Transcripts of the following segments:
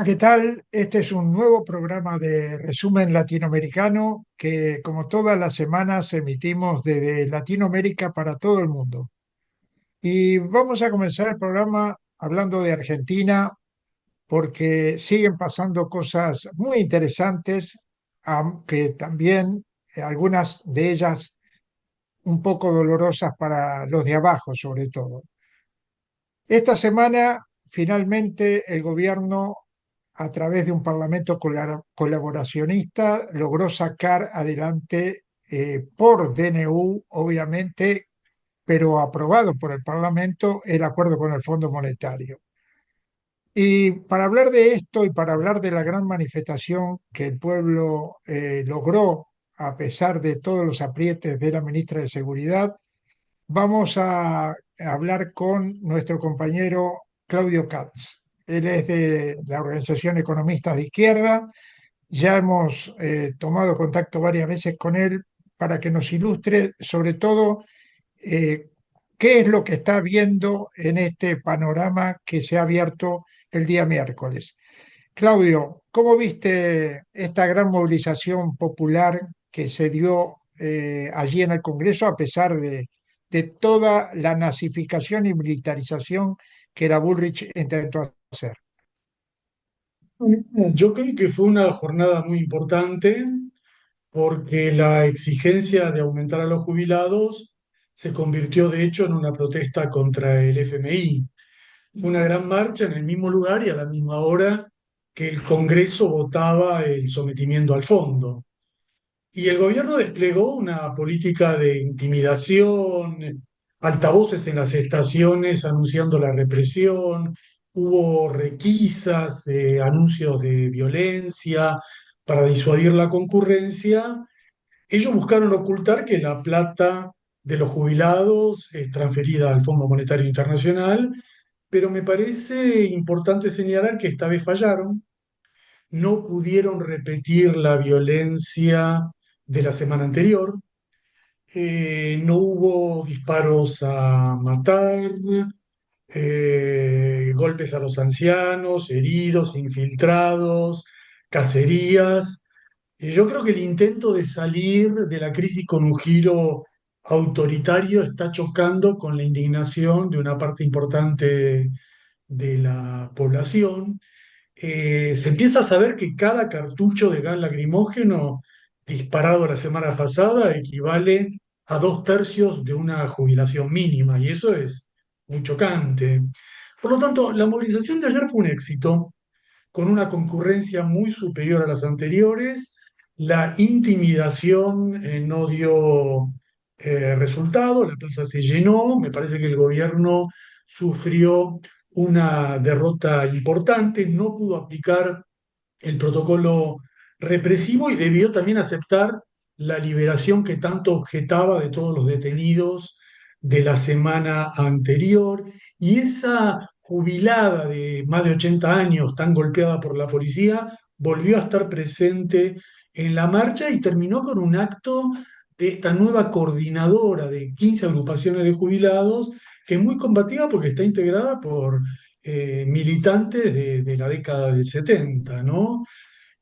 ¿qué tal? Este es un nuevo programa de resumen latinoamericano que, como todas las semanas, emitimos desde Latinoamérica para todo el mundo. Y vamos a comenzar el programa hablando de Argentina porque siguen pasando cosas muy interesantes, aunque también algunas de ellas un poco dolorosas para los de abajo, sobre todo. Esta semana, finalmente, el gobierno, a través de un parlamento colaboracionista, logró sacar adelante, por DNU, obviamente, pero aprobado por el Parlamento, el acuerdo con el Fondo Monetario. Y para hablar de esto y para hablar de la gran manifestación que el pueblo logró, a pesar de todos los aprietes de la ministra de Seguridad, vamos a hablar con nuestro compañero Claudio Katz. Él es de la Organización Economistas de Izquierda. Ya hemos tomado contacto varias veces con él para que nos ilustre sobre todo eh, qué es lo que está viendo en este panorama que se ha abierto el día miércoles. Claudio, ¿cómo viste esta gran movilización popular que se dio allí en el Congreso a pesar de toda la nazificación y militarización que la Bullrich intentó hacer? Yo creo que fue una jornada muy importante porque la exigencia de aumentar a los jubilados se convirtió de hecho en una protesta contra el FMI. Fue una gran marcha en el mismo lugar y a la misma hora que el Congreso votaba el sometimiento al fondo. Y el gobierno desplegó una política de intimidación, altavoces en las estaciones anunciando la represión, hubo requisas, anuncios de violencia para disuadir la concurrencia. Ellos buscaron ocultar que la plata de los jubilados es transferida al Fondo Monetario Internacional, pero me parece importante señalar que esta vez fallaron, no pudieron repetir la violencia de la semana anterior, no hubo disparos a matar, golpes a los ancianos, heridos, infiltrados, cacerías. Yo creo que el intento de salir de la crisis con un giro autoritario está chocando con la indignación de una parte importante de la población. Se empieza a saber que cada cartucho de gas lacrimógeno disparado la semana pasada equivale a 2/3 de una jubilación mínima, y eso es muy chocante. Por lo tanto, la movilización de ayer fue un éxito, con una concurrencia muy superior a las anteriores. La intimidación no dio resultado, la plaza se llenó, me parece que el gobierno sufrió una derrota importante, no pudo aplicar el protocolo represivo y debió también aceptar la liberación que tanto objetaba de todos los detenidos de la semana anterior. Y esa jubilada de más de 80 años, tan golpeada por la policía, volvió a estar presente en la marcha y terminó con un acto de esta nueva coordinadora de 15 agrupaciones de jubilados, que es muy combativa porque está integrada por militantes de la década del 70, ¿no?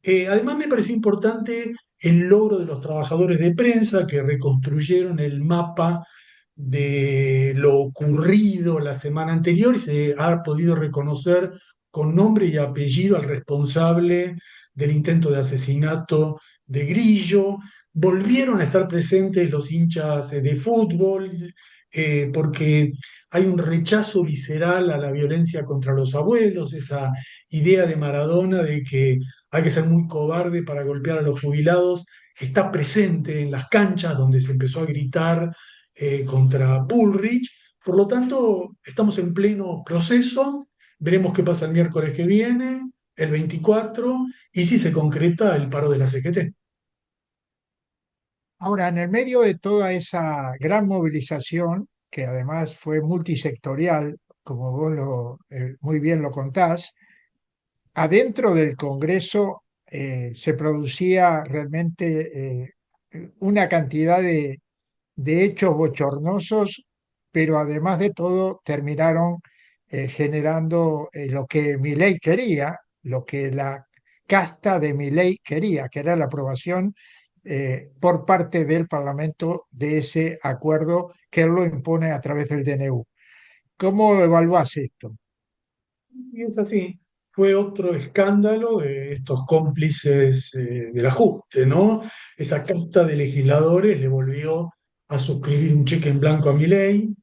Además, me pareció importante el logro de los trabajadores de prensa que reconstruyeron el mapa de lo ocurrido la semana anterior y se ha podido reconocer con nombre y apellido al responsable del intento de asesinato de Grillo. Volvieron a estar presentes los hinchas de fútbol, porque hay un rechazo visceral a la violencia contra los abuelos, esa idea de Maradona de que hay que ser muy cobarde para golpear a los jubilados, está presente en las canchas donde se empezó a gritar contra Bullrich. Por lo tanto, estamos en pleno proceso, veremos qué pasa el miércoles que viene, el 24, y si se concreta el paro de la CGT. Ahora, en el medio de toda esa gran movilización, que además fue multisectorial, como vos muy bien lo contás, adentro del Congreso se producía realmente una cantidad de hechos bochornosos, pero además de todo terminaron generando lo que Milei quería, lo que la casta de Milei quería, que era la aprobación por parte del Parlamento de ese acuerdo que él lo impone a través del DNU. ¿Cómo evalúas esto? Y es así. Fue otro escándalo de estos cómplices del ajuste, ¿no? Esa casta de legisladores le volvió a suscribir un cheque en blanco a Milei,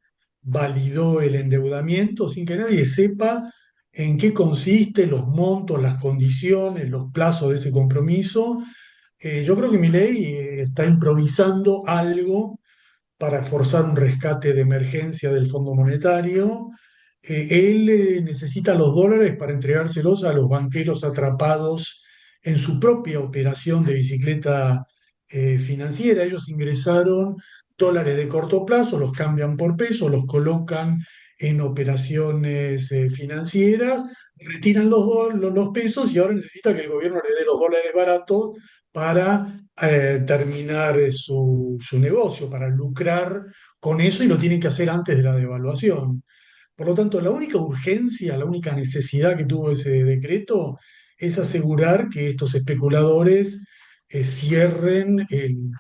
validó el endeudamiento sin que nadie sepa en qué consiste, los montos, las condiciones, los plazos de ese compromiso. Yo creo que Milei está improvisando algo para forzar un rescate de emergencia del Fondo Monetario. Él necesita los dólares para entregárselos a los banqueros atrapados en su propia operación de bicicleta financiera. Ellos ingresaron dólares de corto plazo, los cambian por pesos, los colocan en operaciones financieras, retiran los pesos y ahora necesita que el gobierno le dé los dólares baratos para terminar su negocio, para lucrar con eso y lo tienen que hacer antes de la devaluación. Por lo tanto, la única urgencia, la única necesidad que tuvo ese decreto es asegurar que estos especuladores cierren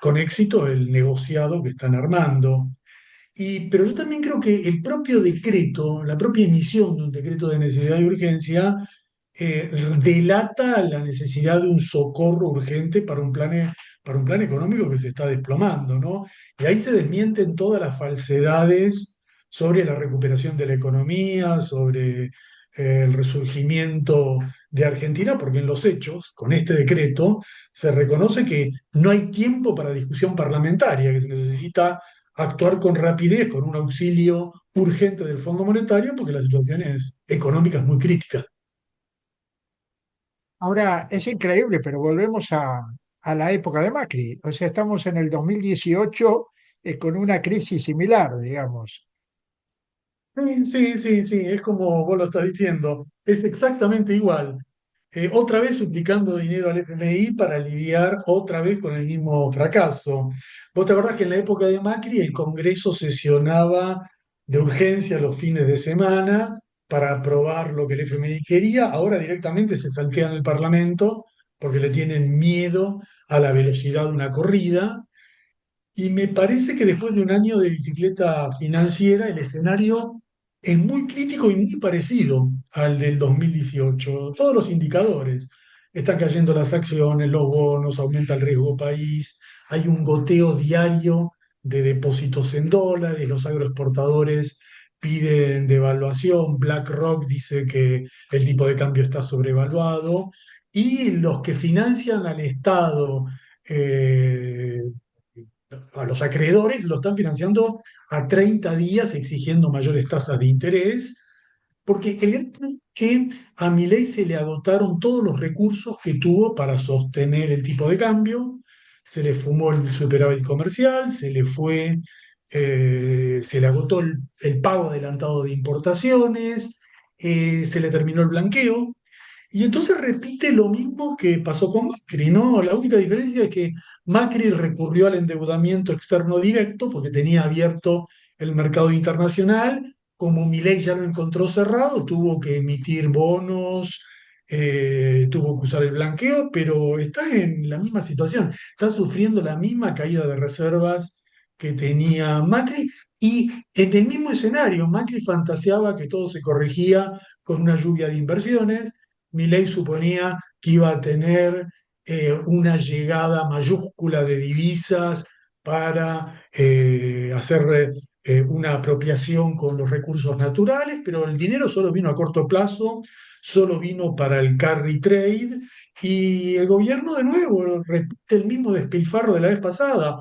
con éxito el negociado que están armando. Pero yo también creo que el propio decreto, la propia emisión de un decreto de necesidad y urgencia, eh, delata la necesidad de un socorro urgente para un plan económico que se está desplomando, ¿no? Y ahí se desmienten todas las falsedades sobre la recuperación de la economía, sobre el resurgimiento de Argentina, porque en los hechos, con este decreto, se reconoce que no hay tiempo para discusión parlamentaria, que se necesita actuar con rapidez, con un auxilio urgente del Fondo Monetario, porque la situación económica es muy crítica. Ahora, es increíble, pero volvemos a la época de Macri. O sea, estamos en el 2018 con una crisis similar, digamos. Sí, sí, sí, sí, es como vos lo estás diciendo, es exactamente igual. Otra vez suplicando dinero al FMI para lidiar otra vez con el mismo fracaso. Vos te acordás que en la época de Macri el Congreso sesionaba de urgencia los fines de semana para aprobar lo que el FMI quería, ahora directamente se saltean el Parlamento porque le tienen miedo a la velocidad de una corrida. Y me parece que después de un año de bicicleta financiera, el escenario es muy crítico y muy parecido al del 2018. Todos los indicadores. Están cayendo las acciones, los bonos, aumenta el riesgo país, hay un goteo diario de depósitos en dólares, los agroexportadores piden devaluación, BlackRock dice que el tipo de cambio está sobrevaluado y los que financian al Estado eh, a los acreedores lo están financiando a 30 días exigiendo mayores tasas de interés, porque el gran problema es que a Milei se le agotaron todos los recursos que tuvo para sostener el tipo de cambio, se le fumó el superávit comercial, se le agotó el pago adelantado de importaciones, se le terminó el blanqueo. Y entonces repite lo mismo que pasó con Macri, ¿no? La única diferencia es que Macri recurrió al endeudamiento externo directo porque tenía abierto el mercado internacional. Como Milei ya lo encontró cerrado, tuvo que emitir bonos, tuvo que usar el blanqueo, pero está en la misma situación, está sufriendo la misma caída de reservas que tenía Macri y en el mismo escenario, Macri fantaseaba que todo se corregía con una lluvia de inversiones. Milei suponía que iba a tener una llegada mayúscula de divisas para hacer una apropiación con los recursos naturales, pero el dinero solo vino a corto plazo, solo vino para el carry trade y el gobierno de nuevo repite el mismo despilfarro de la vez pasada.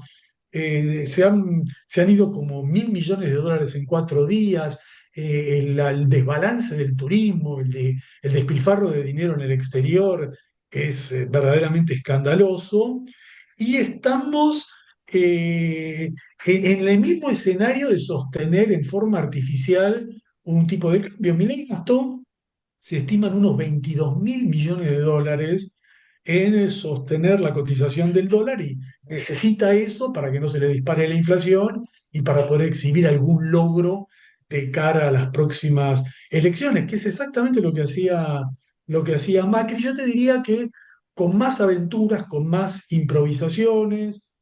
Se han ido como 1.000 millones de dólares en 4 días, el desbalance del turismo, el despilfarro de dinero en el exterior es verdaderamente escandaloso y estamos en el mismo escenario de sostener en forma artificial un tipo de cambio. Milei gastó, se estiman unos 22.000 millones de dólares en sostener la cotización del dólar y necesita eso para que no se le dispare la inflación y para poder exhibir algún logro de cara a las próximas elecciones, que es exactamente lo que hacía lo que hacía Macri. Yo te diría que con más aventuras, con más improvisaciones,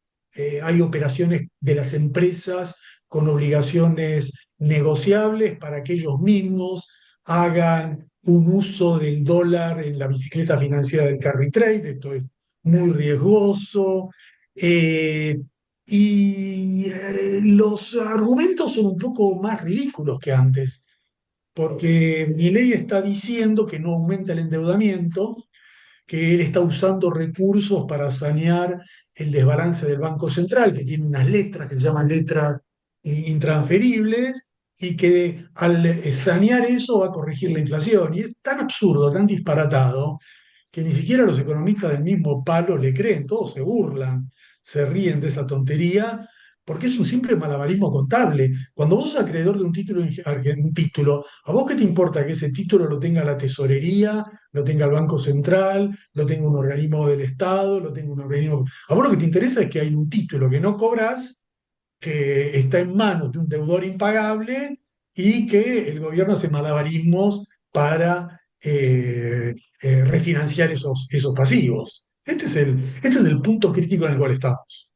hay operaciones de las empresas con obligaciones negociables para que ellos mismos hagan un uso del dólar en la bicicleta financiera del carry trade. Esto es muy riesgoso. eh, los argumentos son un poco más ridículos que antes, porque Milei está diciendo que no aumenta el endeudamiento, que él está usando recursos para sanear el desbalance del Banco Central, que tiene unas letras que se llaman letras intransferibles, y que al sanear eso va a corregir la inflación. Y es tan absurdo, tan disparatado, que ni siquiera los economistas del mismo palo le creen, todos se burlan, se ríen de esa tontería, porque es un simple malabarismo contable. Cuando vos sos acreedor de un título, ¿a vos qué te importa que ese título lo tenga la tesorería, lo tenga el Banco Central, lo tenga un organismo del Estado, lo tenga un organismo... A vos lo que te interesa es que hay un título que no cobras, que está en manos de un deudor impagable y que el gobierno hace malabarismos para refinanciar esos pasivos. Este es el punto crítico en el cual estamos.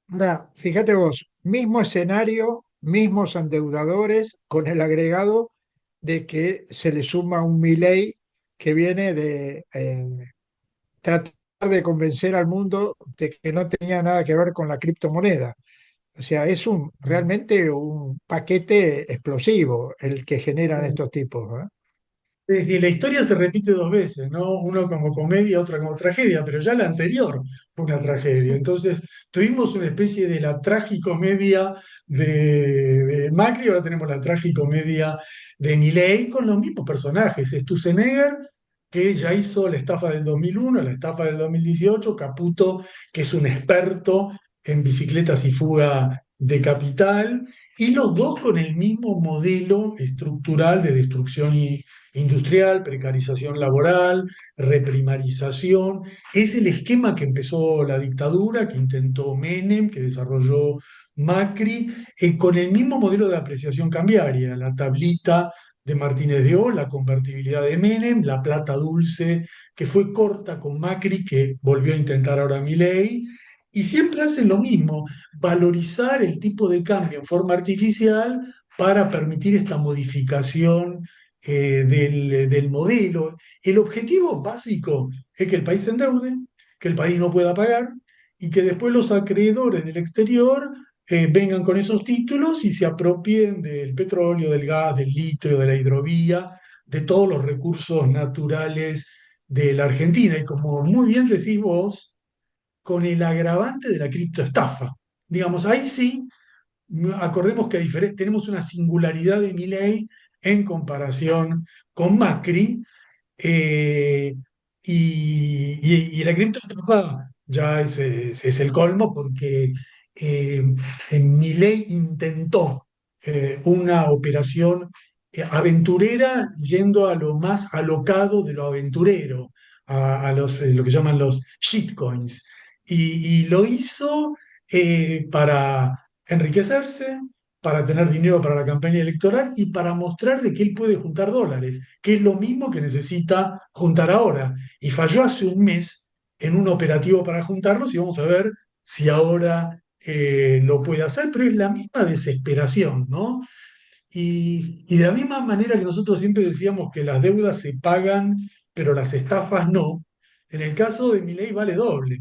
Ahora, fíjate vos, mismo escenario, mismos endeudadores, con el agregado de que se le suma un Milei que viene de tratar de convencer al mundo de que no tenía nada que ver con la criptomoneda. O sea, es realmente un paquete explosivo el que generan estos tipos, ¿no? Es decir, la historia se repite dos veces, ¿no? Uno como comedia, otra como tragedia, pero ya la anterior fue una tragedia. Entonces, tuvimos una especie de la tragicomedia de Macri, ahora tenemos la tragicomedia de Milei con los mismos personajes. Sturzenegger, que ya hizo la estafa del 2001, la estafa del 2018, Caputo, que es un experto en bicicletas y fuga de capital, y los dos con el mismo modelo estructural de destrucción industrial, precarización laboral, reprimarización. Es el esquema que empezó la dictadura, que intentó Menem, que desarrolló Macri, con el mismo modelo de apreciación cambiaria, la tablita de Martínez de Oz, la convertibilidad de Menem, la plata dulce que fue corta con Macri, que volvió a intentar ahora Milei, y siempre hacen lo mismo, valorizar el tipo de cambio en forma artificial para permitir esta modificación del modelo. El objetivo básico es que el país se endeude, que el país no pueda pagar y que después los acreedores del exterior vengan con esos títulos y se apropien del petróleo, del gas, del litio, de la hidrovía, de todos los recursos naturales de la Argentina. Y como muy bien decís vos, con el agravante de la criptoestafa. Digamos, ahí sí, acordemos que tenemos una singularidad de Milei en comparación con Macri, eh, y la criptoestafa ya es el colmo porque Milei intentó una operación aventurera yendo a lo más alocado de lo aventurero, lo que llaman los shitcoins. Y lo hizo para enriquecerse, para tener dinero para la campaña electoral y para mostrar de que él puede juntar dólares, que es lo mismo que necesita juntar ahora. Y falló hace un mes en un operativo para juntarlos y vamos a ver si ahora lo puede hacer, pero es la misma desesperación, ¿no? Y de la misma manera que nosotros siempre decíamos que las deudas se pagan, pero las estafas no, en el caso de Milei vale doble,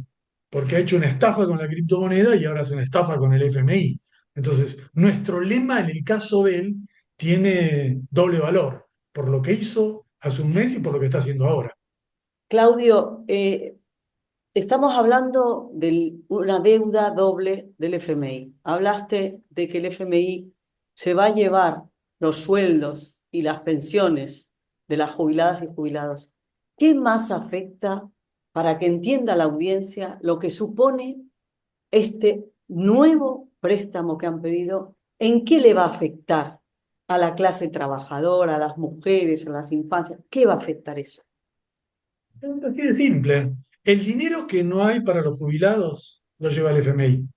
porque ha hecho una estafa con la criptomoneda y ahora hace una estafa con el FMI. Entonces, nuestro lema en el caso de él tiene doble valor, por lo que hizo hace un mes y por lo que está haciendo ahora. Claudio, estamos hablando de una deuda doble del FMI. Hablaste de que el FMI se va a llevar los sueldos y las pensiones de las jubiladas y jubilados. ¿Qué más afecta para que entienda la audiencia lo que supone este nuevo préstamo que han pedido? ¿En qué le va a afectar a la clase trabajadora, a las mujeres, a las infancias? ¿Qué va a afectar eso? Es así de simple. El dinero que no hay para los jubilados lo lleva el FMI.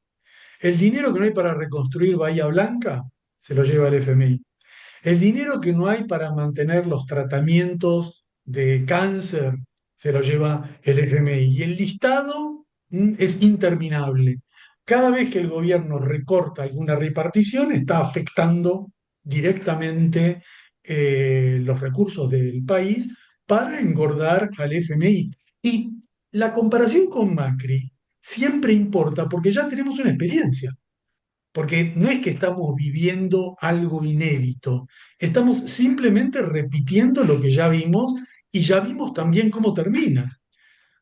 El dinero que no hay para reconstruir Bahía Blanca se lo lleva el FMI. El dinero que no hay para mantener los tratamientos de cáncer se lo lleva el FMI. Y el listado es interminable. Cada vez que el gobierno recorta alguna repartición, está afectando directamente los recursos del país para engordar al FMI. Y la comparación con Macri siempre importa porque ya tenemos una experiencia. Porque no es que estamos viviendo algo inédito, estamos simplemente repitiendo lo que ya vimos y ya vimos también cómo termina.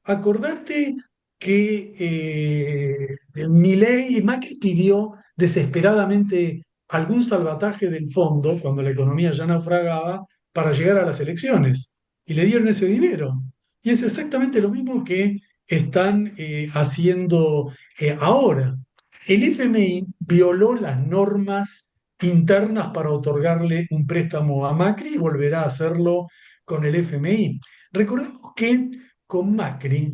Acordate que Milei, Macri pidió desesperadamente algún salvataje del fondo cuando la economía ya naufragaba para llegar a las elecciones y le dieron ese dinero. Y es exactamente lo mismo que están haciendo ahora. El FMI violó las normas internas para otorgarle un préstamo a Macri y volverá a hacerlo con el FMI. Recordemos que con Macri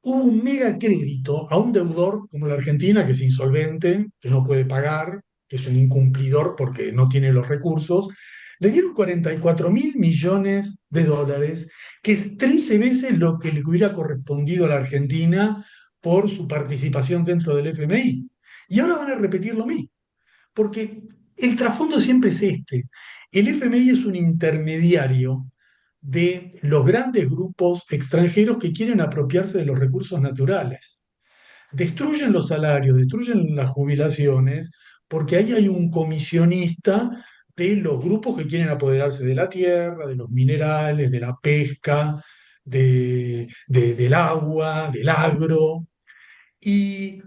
hubo un mega crédito a un deudor como la Argentina, que es insolvente, que no puede pagar, que es un incumplidor porque no tiene los recursos. Le dieron 44.000 millones de dólares, que es 13 veces lo que le hubiera correspondido a la Argentina por su participación dentro del FMI. Y ahora van a repetir lo mismo, porque el trasfondo siempre es este. El FMI es un intermediario de los grandes grupos extranjeros que quieren apropiarse de los recursos naturales. Destruyen los salarios, destruyen las jubilaciones, porque ahí hay un comisionista de los grupos que quieren apoderarse de la tierra, de los minerales, de la pesca, del agua, del agro. Y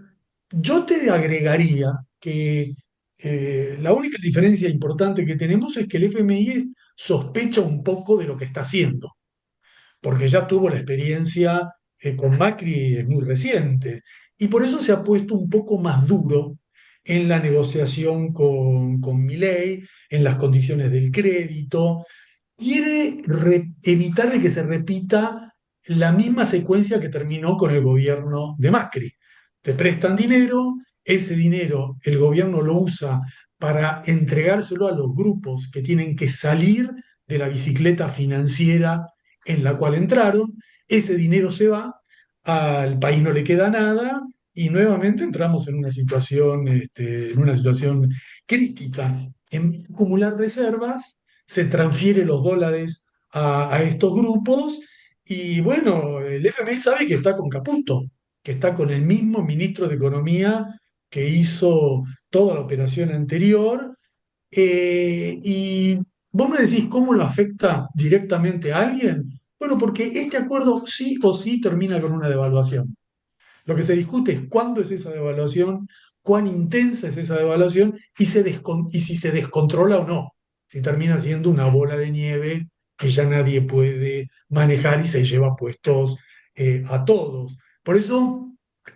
yo te agregaría que la única diferencia importante que tenemos es que el FMI sospecha un poco de lo que está haciendo porque ya tuvo la experiencia con Macri muy reciente, y por eso se ha puesto un poco más duro en la negociación con Milei, en las condiciones del crédito. Quiere evitar de que se repita la misma secuencia que terminó con el gobierno de Macri. Te prestan dinero, ese dinero el gobierno lo usa para entregárselo a los grupos que tienen que salir de la bicicleta financiera en la cual entraron, ese dinero se va, al país no le queda nada y nuevamente entramos en una situación crítica. En vez de acumular reservas, se transfiere los dólares a estos grupos y bueno, el FMI sabe que está con Caputo, que está con el mismo ministro de Economía que hizo toda la operación anterior y vos me decís cómo lo afecta directamente a alguien. Bueno, porque este acuerdo sí o sí termina con una devaluación. Lo que se discute es cuándo es esa devaluación, cuán intensa es esa devaluación y si se descontrola o no. Si termina siendo una bola de nieve que ya nadie puede manejar y se lleva puestos a todos. Por eso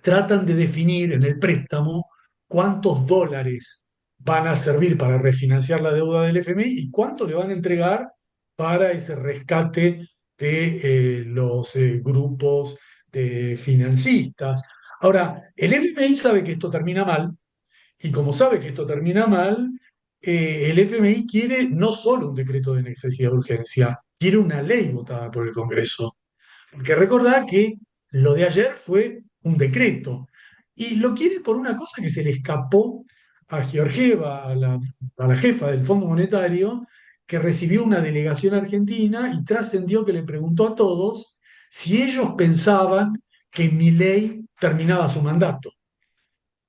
tratan de definir en el préstamo cuántos dólares van a servir para refinanciar la deuda del FMI y cuánto le van a entregar para ese rescate de los grupos de financistas. Ahora, el FMI sabe que esto termina mal, y como sabe que esto termina mal, el FMI quiere no solo un decreto de necesidad de urgencia, quiere una ley votada por el Congreso. Porque recordad que lo de ayer fue un decreto, y lo quiere por una cosa que se le escapó a Georgieva, a la jefa del Fondo Monetario, que recibió una delegación argentina y trascendió que le preguntó a todos si ellos pensaban que Milei terminaba su mandato.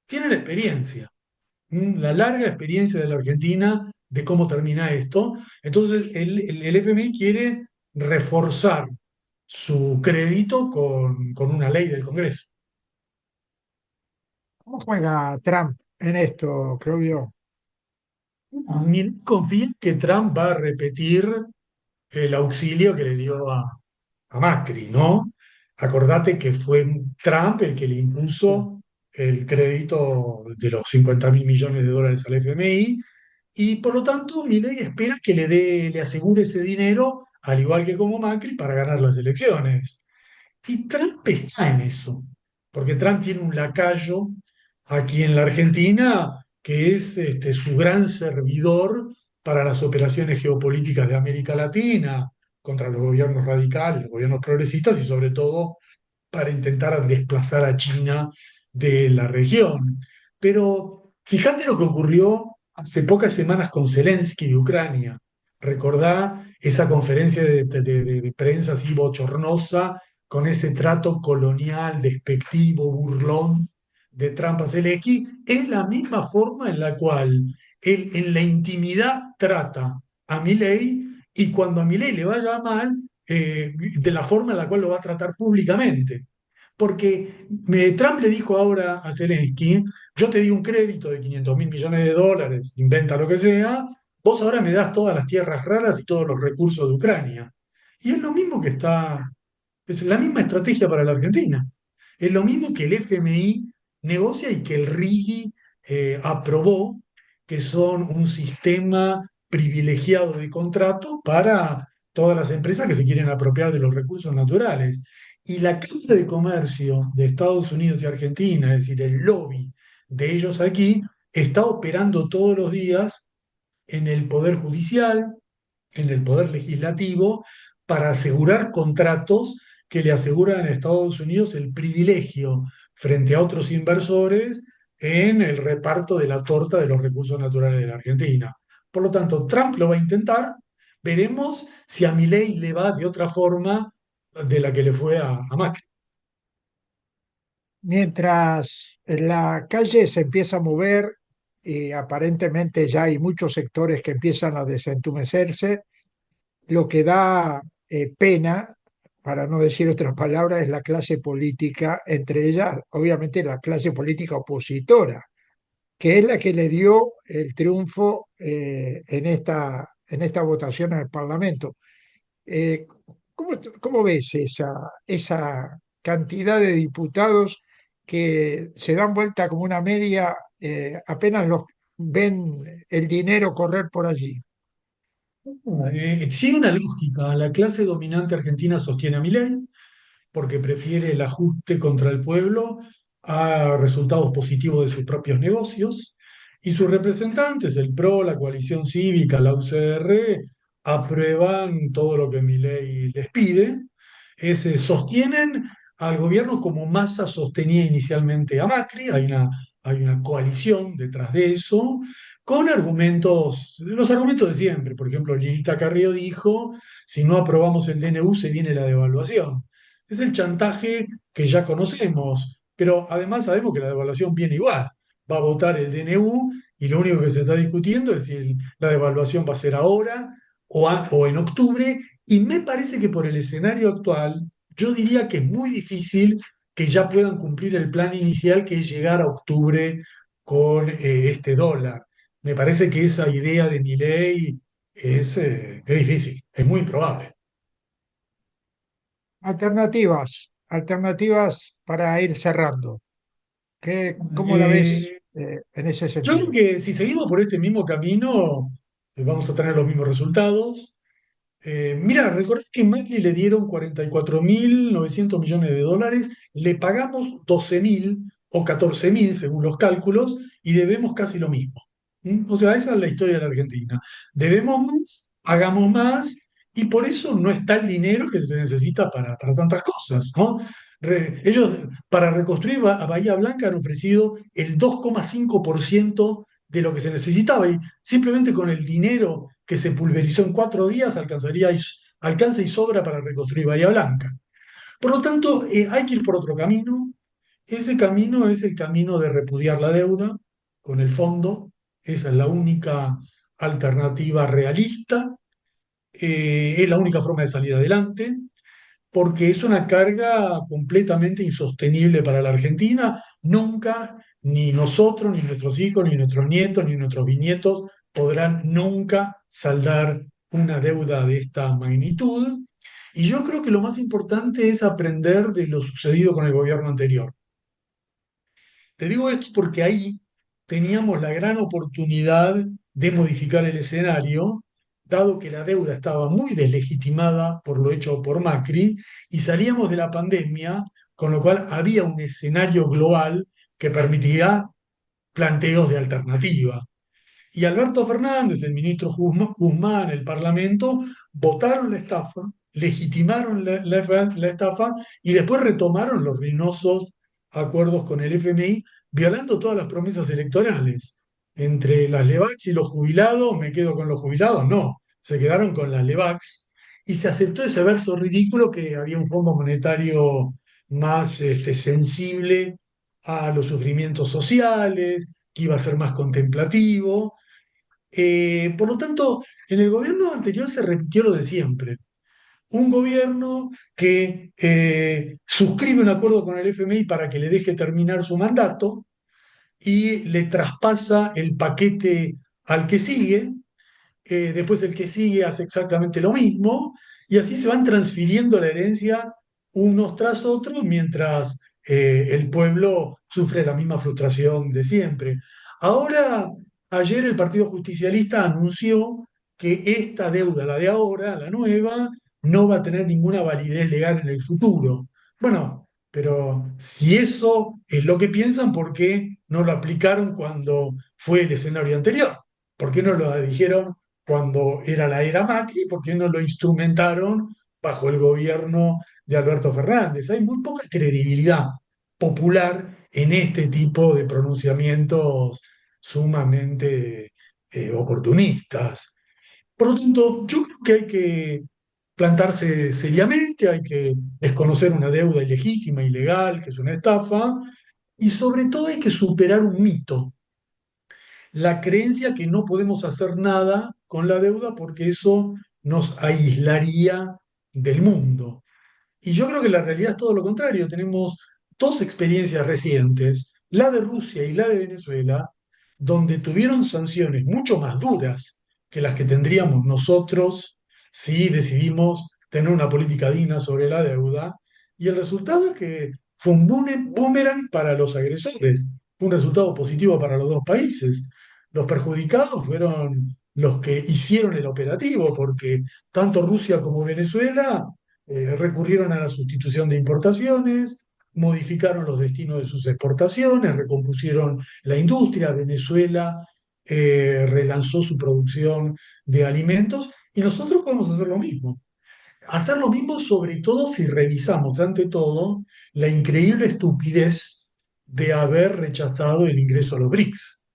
Tienen experiencia, la larga experiencia de la Argentina de cómo termina esto. Entonces, el FMI quiere reforzar su crédito con una ley del Congreso. ¿Cómo juega Trump en esto, Claudio? Ni confía que Trump va a repetir el auxilio que le dio a Macri, ¿no? Acordate que fue Trump el que le Sí. impuso el crédito de los 50.000 millones de dólares al FMI y por lo tanto Milei espera que le asegure ese dinero, al igual que como Macri, para ganar las elecciones. Y Trump está en eso, porque Trump tiene un lacayo aquí en la Argentina que es su gran servidor para las operaciones geopolíticas de América Latina, contra los gobiernos radicales, los gobiernos progresistas y sobre todo para intentar desplazar a China de la región. Pero fíjate lo que ocurrió hace pocas semanas con Zelensky de Ucrania. Recordá esa conferencia de prensa así bochornosa, con ese trato colonial, despectivo, burlón de Trump a Zelensky. Es la misma forma en la cual él en la intimidad trata a Milei, y cuando a Milei le vaya mal, de la forma en la cual lo va a tratar públicamente. Porque Trump le dijo ahora a Zelensky: yo te di un crédito de 500.000 millones de dólares, inventa lo que sea, vos ahora me das todas las tierras raras y todos los recursos de Ucrania. Y es lo mismo que es la misma estrategia para la Argentina. Es lo mismo que el FMI negocia y que el RIGI aprobó, que son un sistema privilegiado de contrato para todas las empresas que se quieren apropiar de los recursos naturales. Y la Cámara de Comercio de Estados Unidos y Argentina, es decir, el lobby de ellos aquí, está operando todos los días en el Poder Judicial, en el Poder Legislativo, para asegurar contratos que le aseguran a Estados Unidos el privilegio frente a otros inversores en el reparto de la torta de los recursos naturales de la Argentina. Por lo tanto, Trump lo va a intentar. Veremos si a Milei le va de otra forma de la que le fue a Macri. Mientras la calle se empieza a mover y aparentemente ya hay muchos sectores que empiezan a desentumecerse, lo que da pena, para no decir otras palabras, es la clase política, entre ellas, obviamente, la clase política opositora, que es la que le dio el triunfo en esta votación en el Parlamento. Eh, ¿Cómo ves esa cantidad de diputados que se dan vuelta como una media, apenas los ven el dinero correr por allí? Sigue una lógica. La clase dominante argentina sostiene a Milei porque prefiere el ajuste contra el pueblo a resultados positivos de sus propios negocios, y sus representantes, el PRO, la coalición cívica, la UCR, aprueban todo lo que Milei les pide. Sostienen al gobierno como Massa sostenía inicialmente a Macri. Hay una coalición detrás de eso, con argumentos, los argumentos de siempre. Por ejemplo, Lilita Carrió dijo: si no aprobamos el DNU se viene la devaluación. Es el chantaje que ya conocemos, pero además sabemos que la devaluación viene igual. Va a votar el DNU y lo único que se está discutiendo es si la devaluación va a ser ahora o en octubre, y me parece que por el escenario actual, yo diría que es muy difícil que ya puedan cumplir el plan inicial, que es llegar a octubre con este dólar. Me parece que esa idea de Milei es difícil, es muy improbable. Alternativas para ir cerrando. ¿Cómo la ves Eh, en ese yo creo sentido? que si seguimos por este mismo camino, vamos a tener los mismos resultados. Mira, recordad que a Macri le dieron 44.900 millones de dólares, le pagamos 12.000 o 14.000 según los cálculos, y debemos casi lo mismo. ¿Mm? O sea, esa es la historia de la Argentina. Debemos más, hagamos más, y por eso no está el dinero que se necesita para tantas cosas, ¿no? Ellos, para reconstruir a Bahía Blanca, han ofrecido el 2,5% de lo que se necesitaba, y simplemente con el dinero que se pulverizó en 4 días alcanza y sobra para reconstruir Bahía Blanca. Por lo tanto, hay que ir por otro camino. Ese camino es el camino de repudiar la deuda con el fondo. Esa es la única alternativa realista, es la única forma de salir adelante, porque es una carga completamente insostenible para la Argentina. Nunca, ni nosotros, ni nuestros hijos, ni nuestros nietos, ni nuestros bisnietos podrán nunca saldar una deuda de esta magnitud. Y yo creo que lo más importante es aprender de lo sucedido con el gobierno anterior. Te digo esto porque ahí teníamos la gran oportunidad de modificar el escenario, dado que la deuda estaba muy deslegitimada por lo hecho por Macri, y salíamos de la pandemia, con lo cual había un escenario global que permitía planteos de alternativa. Y Alberto Fernández, el ministro Guzmán, el Parlamento, votaron la estafa, legitimaron la estafa y después retomaron los ruinosos acuerdos con el FMI, violando todas las promesas electorales. Entre las LEVAX y los jubilados, me quedo con los jubilados, no, se quedaron con las LEVAX y se aceptó ese verso ridículo que había un fondo monetario más sensible a los sufrimientos sociales, que iba a ser más contemplativo. Por lo tanto, en el gobierno anterior se repitió lo de siempre. Un gobierno que suscribe un acuerdo con el FMI para que le deje terminar su mandato y le traspasa el paquete al que sigue, después el que sigue hace exactamente lo mismo, y así se van transfiriendo la herencia unos tras otros mientras el pueblo sufre la misma frustración de siempre. Ahora, ayer el Partido Justicialista anunció que esta deuda, la de ahora, la nueva, no va a tener ninguna validez legal en el futuro. Bueno, pero si eso es lo que piensan, ¿por qué no lo aplicaron cuando fue el escenario anterior? ¿Por qué no lo dijeron cuando era la era Macri? ¿Por qué no lo instrumentaron bajo el gobierno de Alberto Fernández? Hay muy poca credibilidad popular en este tipo de pronunciamientos sumamente oportunistas. Por lo tanto, yo creo que hay que plantarse seriamente, hay que desconocer una deuda ilegítima, ilegal, que es una estafa, y sobre todo hay que superar un mito, la creencia que no podemos hacer nada con la deuda porque eso nos aislaría del mundo. Y yo creo que la realidad es todo lo contrario. Tenemos dos experiencias recientes, la de Rusia y la de Venezuela, donde tuvieron sanciones mucho más duras que las que tendríamos nosotros si decidimos tener una política digna sobre la deuda. Y el resultado es que fue un boomerang para los agresores, fue un resultado positivo para los dos países. Los perjudicados fueron los que hicieron el operativo, porque tanto Rusia como Venezuela recurrieron a la sustitución de importaciones, modificaron los destinos de sus exportaciones, recompusieron la industria. Venezuela relanzó su producción de alimentos y nosotros podemos hacer lo mismo. Hacer lo mismo sobre todo si revisamos, ante todo, la increíble estupidez de haber rechazado el ingreso a los BRICS,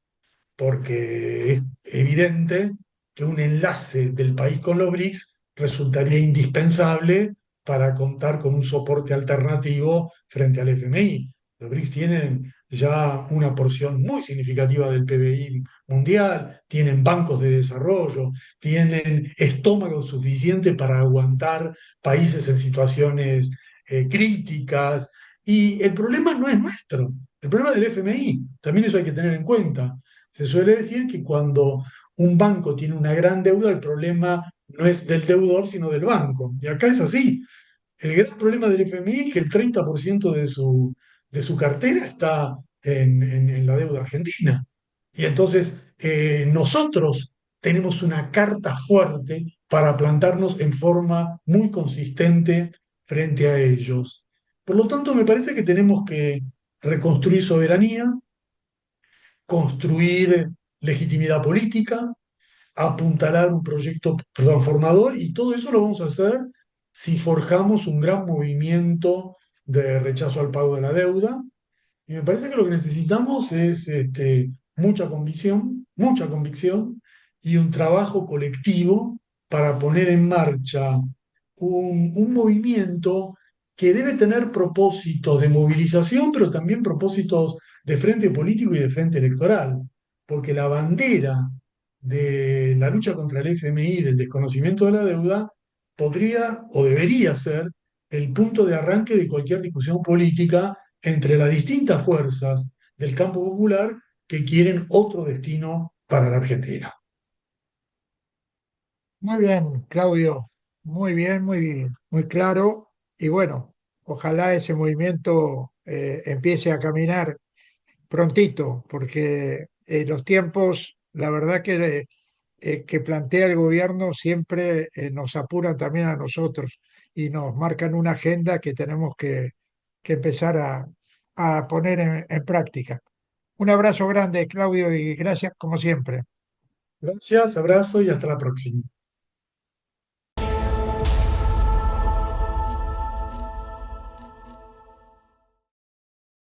porque es evidente que un enlace del país con los BRICS resultaría indispensable para contar con un soporte alternativo frente al FMI. Los BRICS tienen ya una porción muy significativa del PBI mundial, tienen bancos de desarrollo, tienen estómago suficiente para aguantar países en situaciones críticas. Y el problema no es nuestro, el problema es del FMI, también eso hay que tener en cuenta. Se suele decir que cuando un banco tiene una gran deuda, el problema no es del deudor, sino del banco. Y acá es así. El gran problema del FMI es que el 30% de su cartera está en la deuda argentina. Y entonces nosotros tenemos una carta fuerte para plantarnos en forma muy consistente frente a ellos. Por lo tanto, me parece que tenemos que reconstruir soberanía, construir legitimidad política, apuntalar un proyecto transformador y todo eso lo vamos a hacer si forjamos un gran movimiento de rechazo al pago de la deuda. Y me parece que lo que necesitamos es mucha convicción y un trabajo colectivo para poner en marcha un movimiento que debe tener propósitos de movilización, pero también propósitos de frente político y de frente electoral, porque la bandera de la lucha contra el FMI, del desconocimiento de la deuda, podría o debería ser el punto de arranque de cualquier discusión política entre las distintas fuerzas del campo popular que quieren otro destino para la Argentina. Muy bien, Claudio. Muy bien, muy bien, muy claro. Y bueno, ojalá ese movimiento empiece a caminar prontito, porque los tiempos, la verdad que plantea el gobierno siempre nos apuran también a nosotros y nos marcan una agenda que tenemos que empezar a poner en práctica. Un abrazo grande, Claudio, y gracias como siempre. Gracias, abrazo y hasta la próxima.